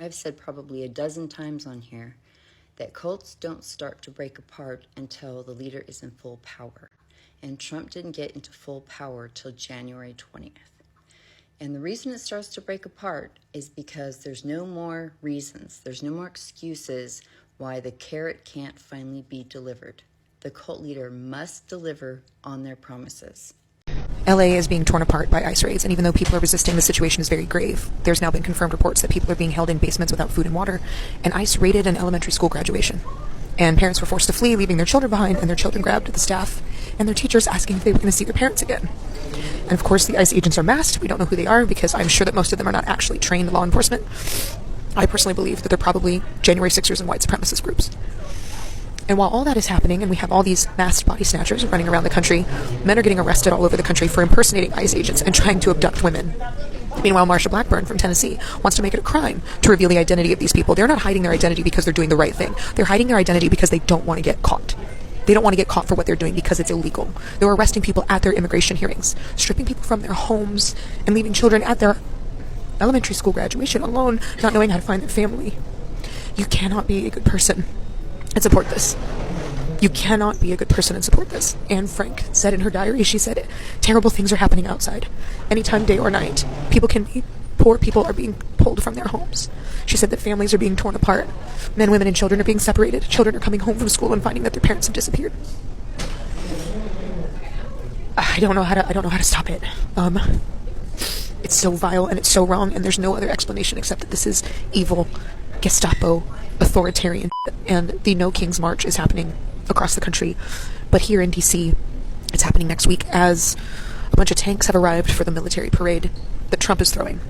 I've said probably a dozen times on here that cults don't start to break apart until the leader is in full power. And Trump didn't get into full power till January 20th. And the reason it starts to break apart is because there's no more reasons, there's no more excuses why the carrot can't finally be delivered. The cult leader must deliver on their promises. LA is being torn apart by ICE raids, and even though people are resisting, the situation is very grave. There's now been confirmed reports that people are being held in basements without food and water, and ICE raided an elementary school graduation. And parents were forced to flee, leaving their children behind, and their children grabbed the staff and their teachers asking if they were going to see their parents again. And of course, the ICE agents are masked. We don't know who they are because I'm sure that most of them are not actually trained law enforcement. I personally believe that they're probably January 6ers and white supremacist groups. And while all that is happening, and we have all these masked body snatchers running around the country, men are getting arrested all over the country for impersonating ICE agents and trying to abduct women. Meanwhile, Marsha Blackburn from Tennessee wants to make it a crime to reveal the identity of these people. They're not hiding their identity because they're doing the right thing. They're hiding their identity because they don't want to get caught. They don't want to get caught for what they're doing because it's illegal. They're arresting people at their immigration hearings, stripping people from their homes, and leaving children at their elementary school graduation alone, not knowing how to find their family. You cannot be a good person and support this. You cannot be a good person and support this. Anne Frank said in her diary, she said, terrible things are happening outside. Anytime, day or night. Poor people are being pulled from their homes. She said that families are being torn apart. Men, women, and children are being separated. Children are coming home from school and finding that their parents have disappeared. I don't know how to stop it. It's so vile and it's so wrong, and there's no other explanation except that this is evil, Gestapo, authoritarian, and the No King's March is happening across the country. But here in DC, it's happening next week as a bunch of tanks have arrived for the military parade that Trump is throwing.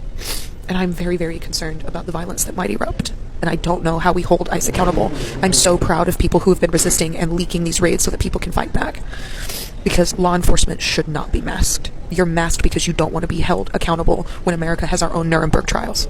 And I'm very, very concerned about the violence that might erupt. And I don't know how we hold ICE accountable. I'm so proud of people who have been resisting and leaking these raids so that people can fight back. Because law enforcement should not be masked. You're masked because you don't want to be held accountable when America has our own Nuremberg trials.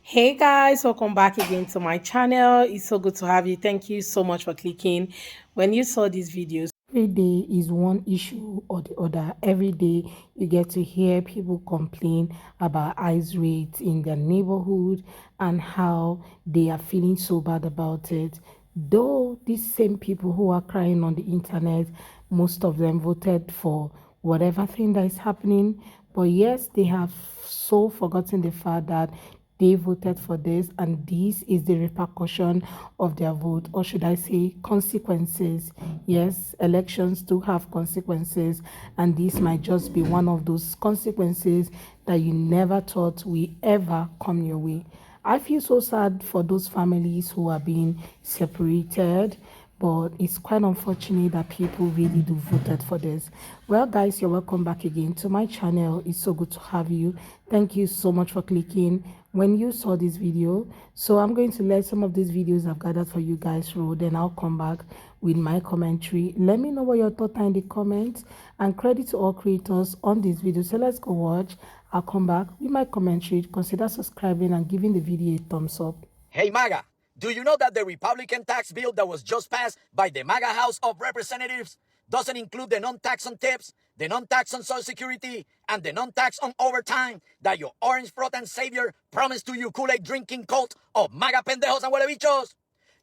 Hey guys, welcome back again to my channel. It's so good to have you. Thank you so much for clicking. When you saw these videos, every day is one issue or the other. Every day you get to hear people complain about ICE raids in their neighborhood and how they are feeling so bad about it. Though these same people who are crying on the internet, most of them voted for whatever thing that is happening. But yes, they have so forgotten the fact that they voted for this, and this is the repercussion of their vote, or should I say consequences. Yes, elections do have consequences, and this might just be one of those consequences that you never thought will ever come your way. I feel so sad for those families who are being separated, but it's quite unfortunate that people really do voted for this. Well guys, you're welcome back again to my channel. It's so good to have you. Thank you so much for clicking when you saw this video. So I'm going to let some of these videos I've gathered for you guys roll, then I'll come back with my commentary. Let me know what your thoughts are in the comments, and credit to all creators on this video. So let's go watch. I'll come back with my commentary. Consider subscribing and giving the video a thumbs up. Hey MAGA, do you know that the Republican tax bill that was just passed by the MAGA House of Representatives doesn't include the non-tax on tips, the non-tax on Social Security, and the non-tax on overtime that your orange fraught and savior promised to you Kool-Aid drinking cult of MAGA pendejos and huelebichos?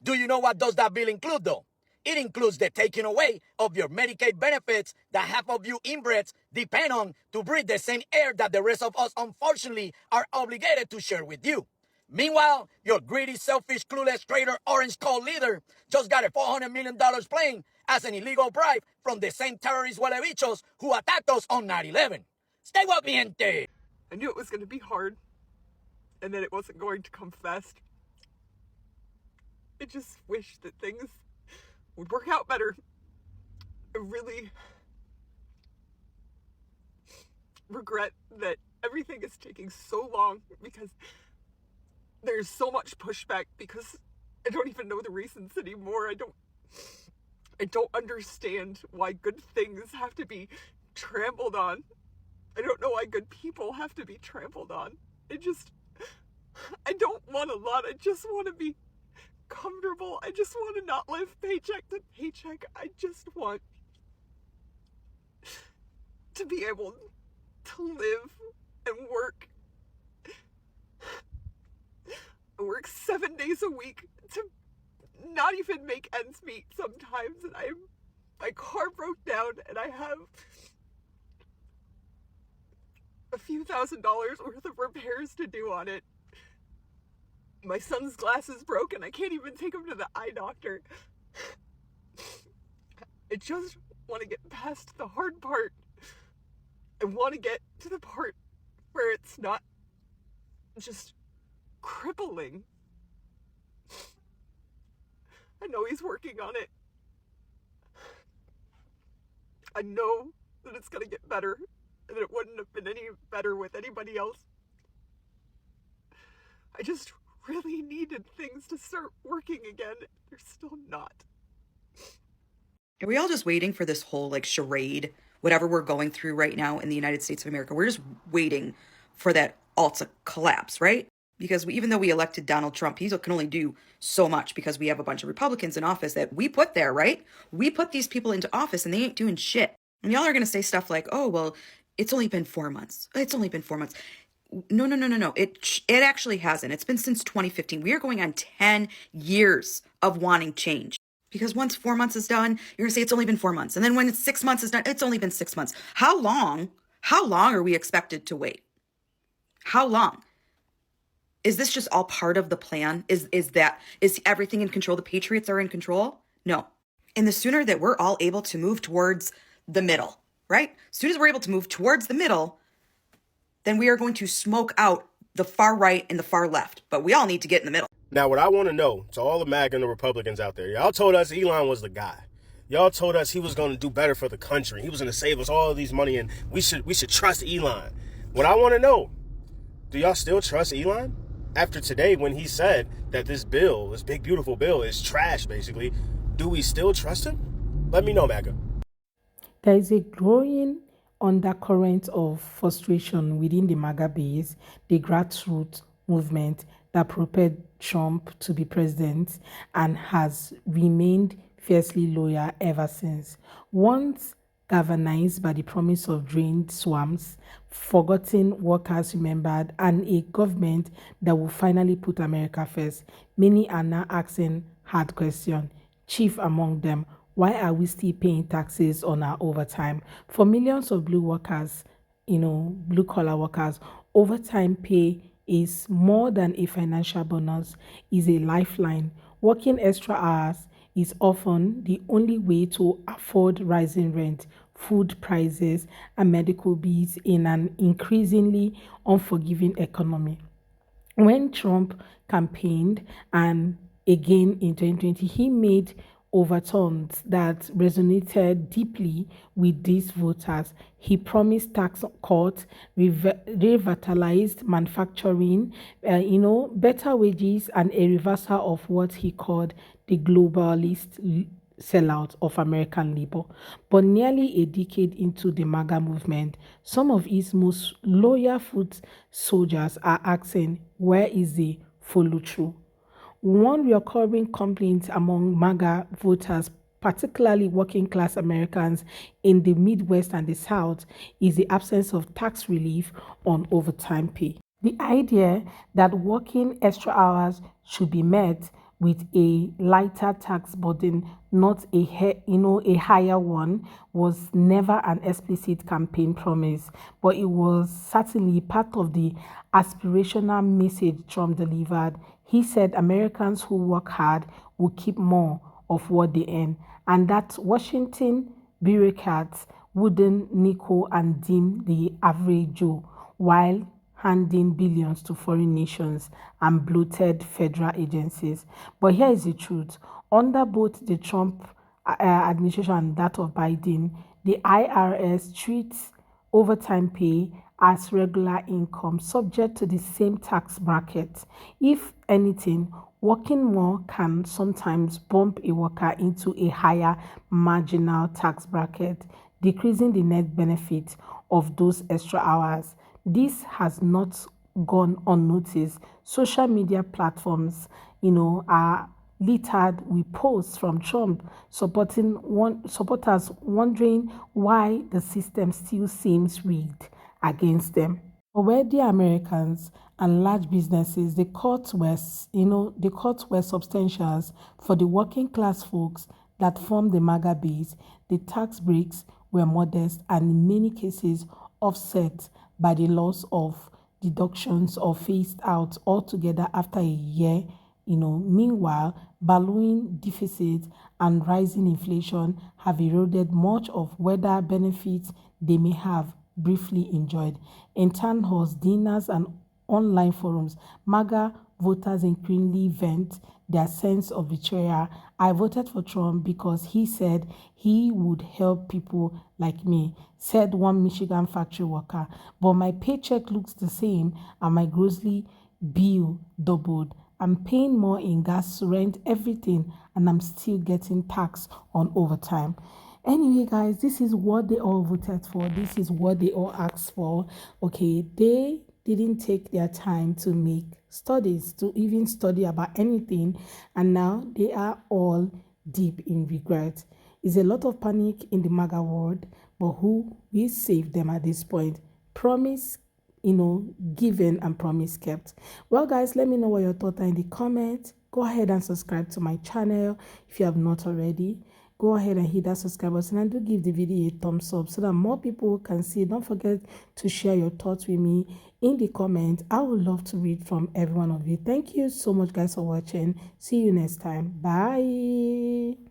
Do you know what does that bill include though? It includes the taking away of your Medicaid benefits that half of you inbreds depend on to breathe the same air that the rest of us unfortunately are obligated to share with you. Meanwhile, your greedy, selfish, clueless traitor orange cult leader just got a $400 million plane as an illegal bribe from the same terrorist huelebichos who attacked us on 9/11. Stay well, mi gente! I knew it was going to be hard and that it wasn't going to come fast. I just wish that things would work out better. I really regret that everything is taking so long because there's so much pushback, because I don't even know the reasons anymore. I don't understand why good things have to be trampled on. I don't know why good people have to be trampled on. I don't want a lot. I just want to be comfortable. I just want to not live paycheck to paycheck. I just want to be able to live and work work 7 days a week to not even make ends meet sometimes, and my car broke down, and I have a few $1,000s worth of repairs to do on it. My son's glasses broke, and I can't even take him to the eye doctor. I just want to get past the hard part. I want to get to the part where it's not just crippling. I know he's working on it. I know that it's going to get better, and that it wouldn't have been any better with anybody else. I just really needed things to start working again. They're still not. Are we all just waiting for this whole charade, whatever we're going through right now in the United States of America? We're just waiting for that all to collapse, right? Because even though we elected Donald Trump, he can only do so much because we have a bunch of Republicans in office that we put there, right? We put these people into office and they ain't doing shit. And y'all are going to say stuff like, oh, well, it's only been 4 months. It's only been 4 months. No. It actually hasn't. It's been since 2015. We are going on 10 years of wanting change. Because once 4 months is done, you're going to say it's only been 4 months. And then when it's 6 months is done, it's only been 6 months. How long are we expected to wait? How long? Is this just all part of the plan? Is everything in control? The Patriots are in control? No. And the sooner that we're all able to move towards the middle, right? As soon as we're able to move towards the middle, then we are going to smoke out the far right and the far left. But we all need to get in the middle. Now, what I want to know to all the MAGA and the Republicans out there, y'all told us Elon was the guy. Y'all told us he was going to do better for the country. He was going to save us all of these money, and we should trust Elon. What I want to know, do y'all still trust Elon? After today, when he said that this bill, this big, beautiful bill, is trash, basically, do we still trust him? Let me know, MAGA. There is a growing undercurrent of frustration within the MAGA base, the grassroots movement that propelled Trump to be president and has remained fiercely loyal ever since. Once galvanized by the promise of drained swamps, forgotten workers remembered, and a government that will finally put America first, many are now asking hard questions. Chief among them, why are we still paying taxes on our overtime? For millions of blue workers, blue collar workers, overtime pay is more than a financial bonus, is a lifeline. Working extra hours is often the only way to afford rising rent, food prices, and medical bills in an increasingly unforgiving economy. When Trump campaigned and again in 2020, he made overtones that resonated deeply with these voters. He promised tax cuts, revitalized manufacturing, better wages, and a reversal of what he called the globalist sellout of American labor. But nearly a decade into the MAGA movement, some of its most loyal foot soldiers are asking, where is the follow-through? One recurring complaint among MAGA voters, particularly working class Americans in the Midwest and the South, is the absence of tax relief on overtime pay. The idea that working extra hours should be met with a lighter tax burden, not a higher one, was never an explicit campaign promise, but it was certainly part of the aspirational message Trump delivered. He said Americans who work hard will keep more of what they earn, and that Washington bureaucrats wouldn't nickel and dime the average Joe while handing billions to foreign nations and bloated federal agencies. But here is the truth. Under both the Trump administration and that of Biden, the IRS treats overtime pay as regular income subject to the same tax bracket. If anything, working more can sometimes bump a worker into a higher marginal tax bracket, decreasing the net benefit of those extra hours. This has not gone unnoticed. Social media platforms, are littered with posts from Trump supporters wondering why the system still seems rigged against them. For wealthy Americans and large businesses, the cuts were substantial. For the working class folks that formed the MAGA base, the tax breaks were modest and in many cases offset by the loss of deductions or phased out altogether after a year. Meanwhile, ballooning deficits and rising inflation have eroded much of whether benefits they may have briefly enjoyed. In town halls, dinners, and online forums, MAGA voters increasingly vent their sense of betrayal. I voted for Trump because he said he would help people like me, said one Michigan factory worker. But my paycheck looks the same and my grocery bill doubled. I'm paying more in gas, rent, everything, and I'm still getting taxed on overtime. Anyway, guys, this is what they all voted for. This is what they all asked for. Okay, they didn't take their time to make studies, to even study about anything, and now they are all deep in regret. It's a lot of panic in the MAGA world, but who will save them at this point? Promise given and promise kept. Well, guys, let me know what your thoughts are in the comments. Go ahead and subscribe to my channel if you have not already. Go ahead and hit that subscribe button and do give the video a thumbs up so that more people can see. Don't forget to share your thoughts with me in the comments. I would love to read from every one of you. Thank you so much, guys, for watching. See you next time. Bye.